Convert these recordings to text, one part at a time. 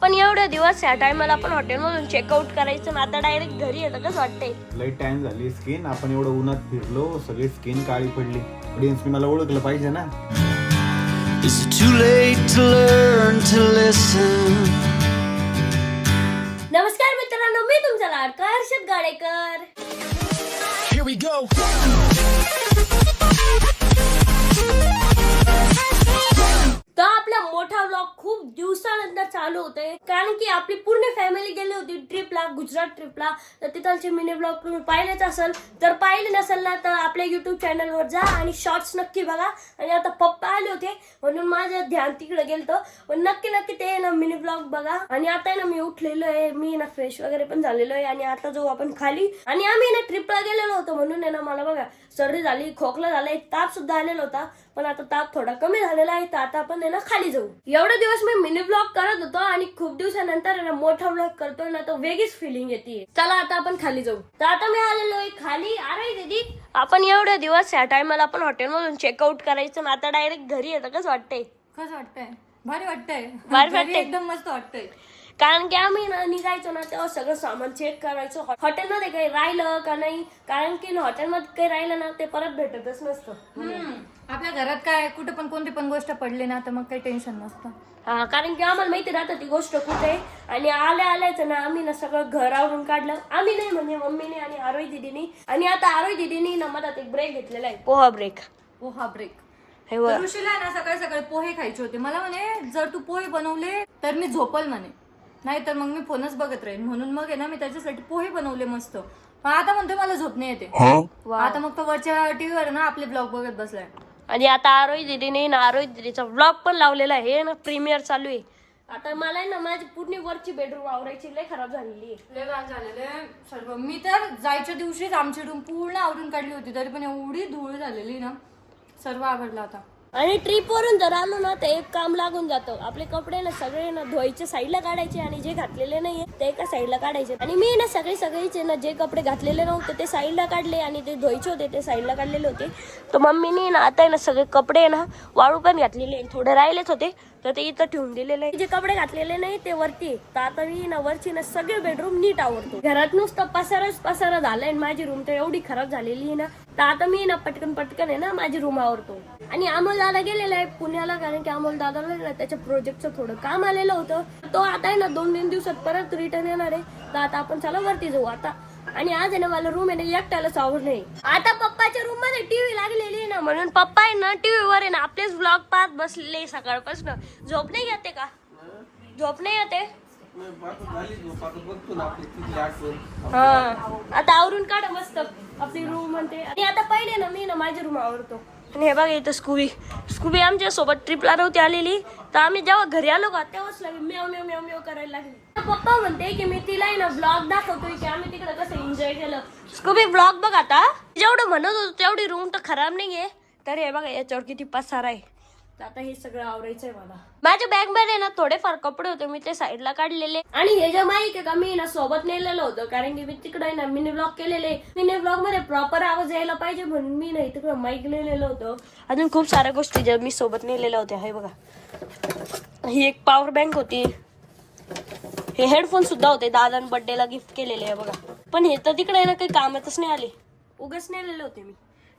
पण एवढे दिवस या टायमाला आपण हॉटेलमधून चेकआउट करायचं ना, आता डायरेक्ट घरी येतं कसं वाटतंय. लई टाइम झाली स्किन आपण एवढं उन्हात फिरलो सगळी स्किन काळी पडली. ऑडियन्सनी मला ओळखलं पाहिजे ना. Is it too late to learn to listen? नमस्कार मित्रांनो, मी तुमचा लाडका Harshad Gadekar. Here we go. तर आपला मोठा व्लॉग खूप दिवसानंतर चालू होतोय, कारण की आपली पूर्ण फॅमिली गेली होती ट्रिपला, गुजरात ट्रिपला. तर तिथलचे मिनी व्लॉग तुम्ही पाहिलेच असेल. जर पाहिले नसेल ना तर आपल्या युट्यूब चॅनलवर जा आणि शॉर्ट्स नक्की बघा. आणि आता पप्पा आले होते म्हणून माझं ध्यान तिकडे गेलतं, पण नक्की ते ना मिनी व्लॉग बघा. आणि आता ना मी उठलेलो आहे, मी ना फ्रेश वगैरे पण झालेलो आहे आणि आता जाऊ आपण खाली. आणि आम्ही ना ट्रिपला गेलेलो होतो म्हणून ना मला बघा सर्दी झाली, खोकला झालाय, ताप सुद्धा आलेला होता. पण आता ताप थोडा कमी झालेला आहे, तर आता आपण ना खाली जाऊ. एवढे दिवस मी मिनी व्लॉग करत होतो आणि खूप दिवसानंतर ना मोठा व्लॉग करतोय ना, तर वेगळीच फिलिंग येते. चला आता आपण खाली जाऊ. तर आता मी आलेलो आहे खाली. अरे दीदी, आपण एवढे दिवस या टायमाला आपण हॉटेलमधून चेकआउट करायचं ना, आता डायरेक्ट घरी येतं कसं वाटतंय. कसं वाटतंय? भारी वाटतंय. भारी वाटतंय. एकदम मस्त वाटतंय. कारण की आम्ही ना निघायचो ना तेव्हा सगळं सामान चेक करायचो हॉटेलमध्ये काही राहिलं का नाही. कारण की हॉटेलमध्ये काही राहिलं ना ते परत भेटतच नसतं. आपल्या घरात काय कुठे पण कोणती पण गोष्ट पडली ना तर मग काही टेन्शन नसतं. हा, कारण की आम्हाला माहिती राहतं ती गोष्ट कुठे. आणि आल्याच ना आम्ही ना सगळं घर आवरून काढलं. आम्ही नाही म्हणजे मम्मीने आणि आरोही दिदीनी. आणि आता आरोही दिदीनी ना मधात एक ब्रेक घेतलेला आहे, पोहा ब्रेक. पोहा ब्रेक. हे बघ. ऋषीला ना सकाळी सकाळी पोहे खायचे होते. मला म्हणे जर तू पोहे बनवले तर मी झोपल म्हणे, नाही तर मग मी फोनच बघत राहीन. म्हणून मग आहे ना मी त्याच्यासाठी पोहे बनवले मस्त. पण आता म्हणतोय मला झोप नाही येते. आता मग तो वरच्या टीव्हीवर ना आपले ब्लॉग बघत बसलाय. आणि आता आरोही दिदीने ना आरोही दिदीचा व्लॉग पण लावलेला आहे. हे ना प्रीमियर चालू आहे. आता मला ना माझी पूर्ण वरची बेडरूम आवरायची लय खराब झालेली आहे. लय घाण झालेले सर्व. मी तर जायच्या दिवशीच आमची रूम पूर्ण आवरून काढली होती, तरी पण एवढी धूळ झालेली ना, सर्व आवडला आता. आणि ट्रिप वरून जर आलो ना तर एक काम लागून जातं. आपले कपडे ना सगळे ना धुवायचे साईडला काढायचे आणि जे घातलेले नाहीये ते एका साईडला काढायचे. आणि मी ना सगळीचे ना जे कपडे घातलेले नव्हते ते साईडला काढले आणि ते धुवायचे होते ते साईडला काढलेले होते. तर मम्मीने ना आता ना सगळे कपडे ना वाळू पण घातलेले, थोडे राहिलेच होते तर ते इथं ठेवून दिलेले आहे. जे कपडे घातलेले नाही ते वरती. तर आता मी ना वरची ना सगळे बेडरूम नीट आवरतो. घरात नुसतं पसारा झालाय. माझी रूम तर एवढी खराब झालेली आहे ना, तर आता मी ना पटकन आहे ना माझी रूम आवरतो. आणि अमोल दादा गेलेला आहे पुण्याला, कारण की अमोल दादाला ना त्याच्या प्रोजेक्टचं थोडं काम आलेलं होतं. तो आता आहे ना 2-3 दिवसात परत रिटर्न येणार आहे. तर आता आपण चला वरती जाऊ आता. आणि आज आहे ना मला रूम आहे ना एकट्यालाच आवडले. आता पप्पाच्या रूम मध्ये टीव्ही लागलेली आहे ना, म्हणून पप्पा आहे ना टीव्हीवर आहे ना आपलेच व्लॉग पाहत बसलेले सकाळपासून. झोप नाही येते का? झोप नाही येते. हा, आता आवरून काढा मस्त आपली रूम म्हणते. आणि आता पहिले ना मी ना माझी रूम आवडतो. आणि हे बघा इथं स्कूबी आमच्या सोबत ट्रिपला नव्हती आलेली. तर आम्ही जेव्हा घरी आलो का तेव्हाच लागली म्याव म्याव म्याव म्याव करायला लागली. पप्पा म्हणते की मी तिला ना ब्लॉग दाखवतोय की आम्ही तिकडे कसं एन्जॉय केलं. स्कूबी ब्लॉग बघ आता. जेवढं म्हणत होतो तेवढी रूम तर खराब नाहीये. तर हे बघा याच्यावर किती पसारा आहे. तर आता हे सगळं आवरायचंय मला. माझ्या बॅग मध्ये ना थोडेफार कपडे होते, मी ते साईडला काढलेले. आणि हे जे माईक आहे का मी ना सोबत नेलेलं होतं, कारण की मी तिकडे ना मिनी ब्लॉग केलेले. मिनी ब्लॉग मध्ये प्रॉपर आवाज यायला पाहिजे म्हणून मी नाही तिकडे माईक नेलेलं होतं. अजून खूप साऱ्या गोष्टी ज्या मी सोबत नेलेल्या होत्या. हे बघा, ही एक पॉवर बँक होती. हे हेडफोन सुद्धा होते, दादाने बर्थडेला गिफ्ट केलेले आहे बघा. पण हे तर तिकडे ना काही कामातच नाही आले, उगाच नेलेले होते मी.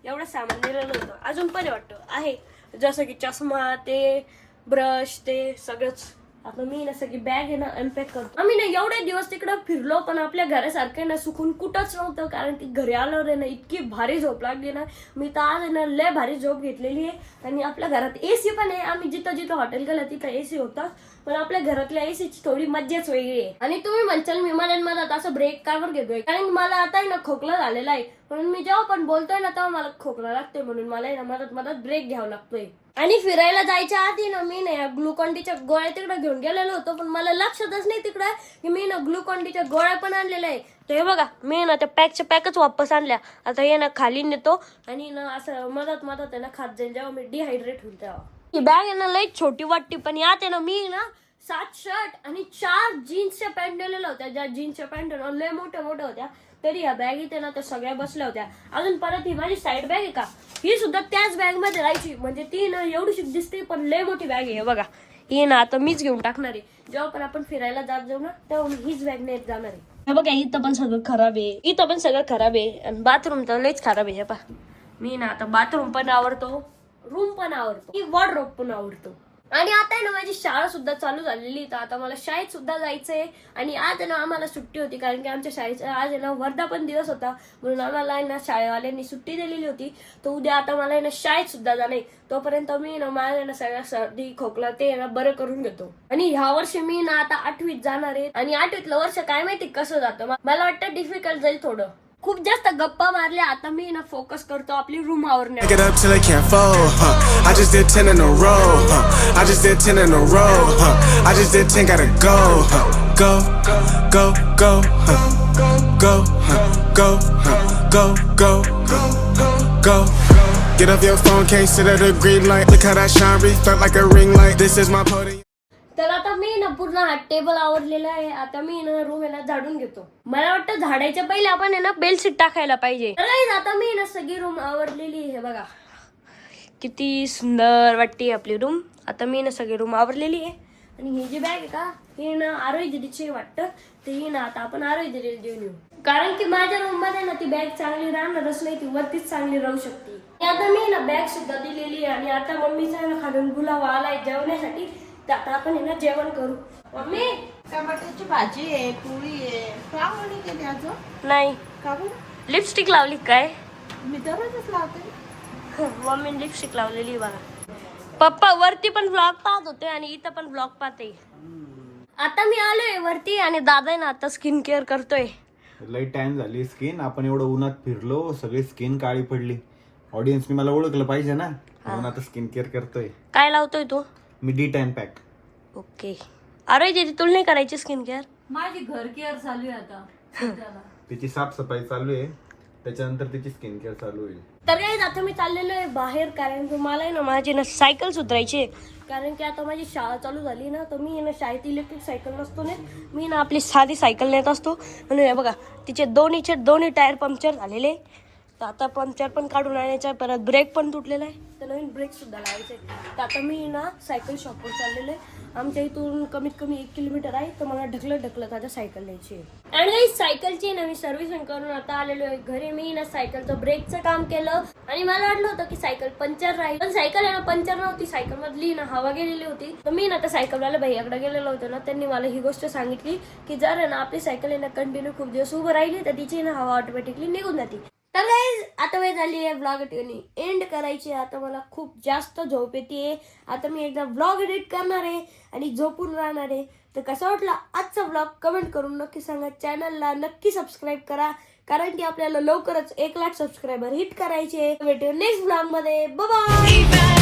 एवढं सामान नेलेलं होतं. अजून पण वाटतं आहे, जसं की चष्मा, ते ब्रश, ते सगळंच. आता मी ना सगळी बॅग आहे ना अनपॅक करतो. आम्ही ना एवढे दिवस तिकडं फिरलो पण आपल्या घरासारखं ना सुकून कुठंच नव्हतं. कारण की घरी आल्यावर ना इतकी भारी झोप लागली ना, मी तर आज ना लय भारी झोप घेतलेली आहे. आणि आपल्या घरात एसी पण आहे. आम्ही जिथं हॉटेल गेलं तिथं एसी होता, पण आपल्या घरातल्या एसीची थोडी मज्जाच वेगळी आहे. आणि तुम्ही म्हणशाल मी मधात असं ब्रेक कावर घेतोय, कारण मला आता ना खोकला झालेला आहे. म्हणून मी जेव्हा पण बोलतोय ना तेव्हा मला खोकला लागतोय, म्हणून मला ना मधात ब्रेक घ्यावा लागतोय. आणि फिरायला जायच्या आधी ना मी ना ग्लुकॉनडीच्या गोळ्या तिकडे घेऊन गेलेलो होतो, पण मला लक्षातच नाही तिकडे की मी ना ग्लुकॉनडीच्या गोळ्या पण आणलेल्या आहे. तर हे बघा मी ना त्या पॅकच वापस आणल्या. आता हे ना खाली नेतो आणि ना असं मधात आहे ना खात जाईल जेव्हा मी डिहायड्रेट होईल तेव्हा. ही बॅग आहे ना लई छोटी वाटते, पण यात आहे ना मी ना 7 शर्ट आणि 4 जीन्सच्या पॅन्ट नेलेल्या होत्या. ज्या जीन्सच्या पॅन्ट लय मोठ्या होत्या, तरी या बॅगीत ना त्या सगळ्या बसल्या होत्या. अजून परत ही माझी साईड बॅग आहे का, ही सुद्धा त्याच बॅग मध्ये राहायची. म्हणजे ती ना एवढीशी दिसते पण लय मोठी बॅग आहे. बघा ही ना आता मीच घेऊन टाकणार आहे. जेव्हा पण आपण फिरायला जात जाऊ ना तेव्हा मी हीच बॅग नेत जाणार आहे. हे बघा इथं पण सगळं खराब आहे, इथं पण सगळं खराब आहे आणि बाथरूम तर लयच खराब आहे. हे पहा मी ना आता बाथरूम पण आवडतो, रूम पण आवडतो, वॉर्डरोब पण आवडतो. आणि आता आहे ना माझी शाळा सुद्धा चालू झालेली, तर आता मला शाळेत सुद्धा जायचंय. आणि आज आहे ना आम्हाला सुट्टी होती, कारण की आमच्या शाळेचा आज आहे ना वर्धापन दिवस होता, म्हणून आम्हाला आहे ना शाळेवाल्यांनी सुट्टी दिलेली होती. तर उद्या आता मला आहे ना शाळेत सुद्धा जाणे, तोपर्यंत मी ना माझ्या ना सगळ्या सर्दी खोकला ते ना बरं करून घेतो. आणि ह्या वर्षी मी ना आता 8वीत जाणार आहे, आणि 8वीतलं वर्ष काय माहिती कसं जातं. मला वाटतं डिफिकल्ट जाईल थोडं. खूप जास्त गप्पा मारल्या, आता मी ना फोकस करतो आपली room आवरण्यावर. Get up till I can't fold, I just did 10 in a row, I just did 10 in a row, I just did 10, gotta go, go, go, go, go, go, go, go, go. Get off your phone, can't sit at a green light. Look how that shine reflect like a ring light. This is my podium. तर आता मी ना पूर्ण हा table आवरलेला आहे. आता मी ना room आहे ना झाडून घेतो. मला वाटतं झाडायच्या पहिले आपण आहे ना बेडशीट टाकायला पाहिजे. तर guys, आता मी ना सगळी रूम आवरलेली आहे. बघा किती सुंदर वाटते आपली रूम. आता मी ना सगळी रूम आवरलेली आहे. आणि ही जी बॅग आहे का, ही ना आरोही दिदीची वाटतं, ते ही ना आता आपण आरोही दिदीला देऊन येऊ. कारण की माझ्या रूम मध्ये ना ती बॅग चांगली राहणारच नाही, ती वरतीच चांगली राहू शकते. आता मी ना बॅग सुद्धा दिलेली आहे. आणि आता मम्मीचा ना खालून बुलावा आलाय जेवण्यासाठी, तर आता आपण आहे ना जेवण करू. मम्मी टमाट्याची भाजी आहे, पोळी आहे. का म्हणी केली अजून? नाही का बरं? लिपस्टिक लावली काय? मी दररोजच लावते. मम्मीने लिपस्टिक लावलेली बघा. पप्पा वरती पण ब्लॉग पाहत होते आणि इथं पण ब्लॉग पाहते. आता मी आलोय वरती आणि दादा ना आता स्किन केअर करतोय. लई टाइम झाली स्किन, आपण एवढं उन्हात फिरलो, सगळी स्किन काळी पडली. ऑडियन्सनी मला ओळखलं पाहिजे ना, म्हणून आता स्किन केअर करतोय. काय लावतोय तू? मी D10 पॅक. ओके. अरे दीदी तुला नाही करायची स्किन केअर? माझी घर केअर चालू आहे आता सध्याला. तिची साफसफाई चालू आहे, त्याच्यानंतर तिची स्किन केअर चालू होईल. तर काय आता मी चाललेलो आहे बाहेर, कारण की मला आहे ना माझी ना सायकल सुधारायची आहे. कारण की आता माझी शाळा चालू झाली ना, तर मी ना शाळेत इलेक्ट्रिक सायकल नसतो नेत, मी ना आपली साधी सायकल नेत असतो. म्हणून हे बघा तिचे दोन्ही टायर पंक्चर झालेले, तर आता पंक्चर पण काढून आणायचं, परत ब्रेक पण तुटलेला आहे, तर नवीन ब्रेक सुद्धा लावायचे. तर आता मी ना सायकल शॉपवर चाललेलो आहे. आमच्या इथून कमीत कमी 1 किलोमीटर आहे, तर मला ढकलत आता सायकल न्यायची आहे. आणि सायकलची ना मी सर्व्हिसिंग करून आता आलेलो आहे घरी. मी ना सायकलचं ब्रेकचं काम केलं आणि मला वाटलं होतं की सायकल पंक्चर राहील, पण सायकल आहे ना पंक्चर नव्हती. सायकल मधली ना हवा गेलेली होती. तर मी ना त्या सायकलवाल्या भैयाकडे गेलेलो होतो ना, त्यांनी मला ही गोष्ट सांगितली की जर आहे ना आपली सायकल आहे ना कंटिन्यू खूप दिवस उभं राहिली, तर तिची ना हवा ऑटोमॅटिकली निघून जाते. तर गाईज आता वेळ झाली आहे ब्लॉग एंड करायची. आता मला खूप जास्त झोप येते. आता मी एकदा ब्लॉग एडिट करणार आहे आणि झोपून राहणार आहे. तर कसा वाटला आजचा ब्लॉग कमेंट करून नक्की सांगा. चॅनलला नक्की सबस्क्राईब करा, कारण की आपल्याला लवकरच 1 लाख सबस्क्रायबर हिट करायचे. भेटू नेक्स्ट ब्लॉग मध्ये. Bye bye.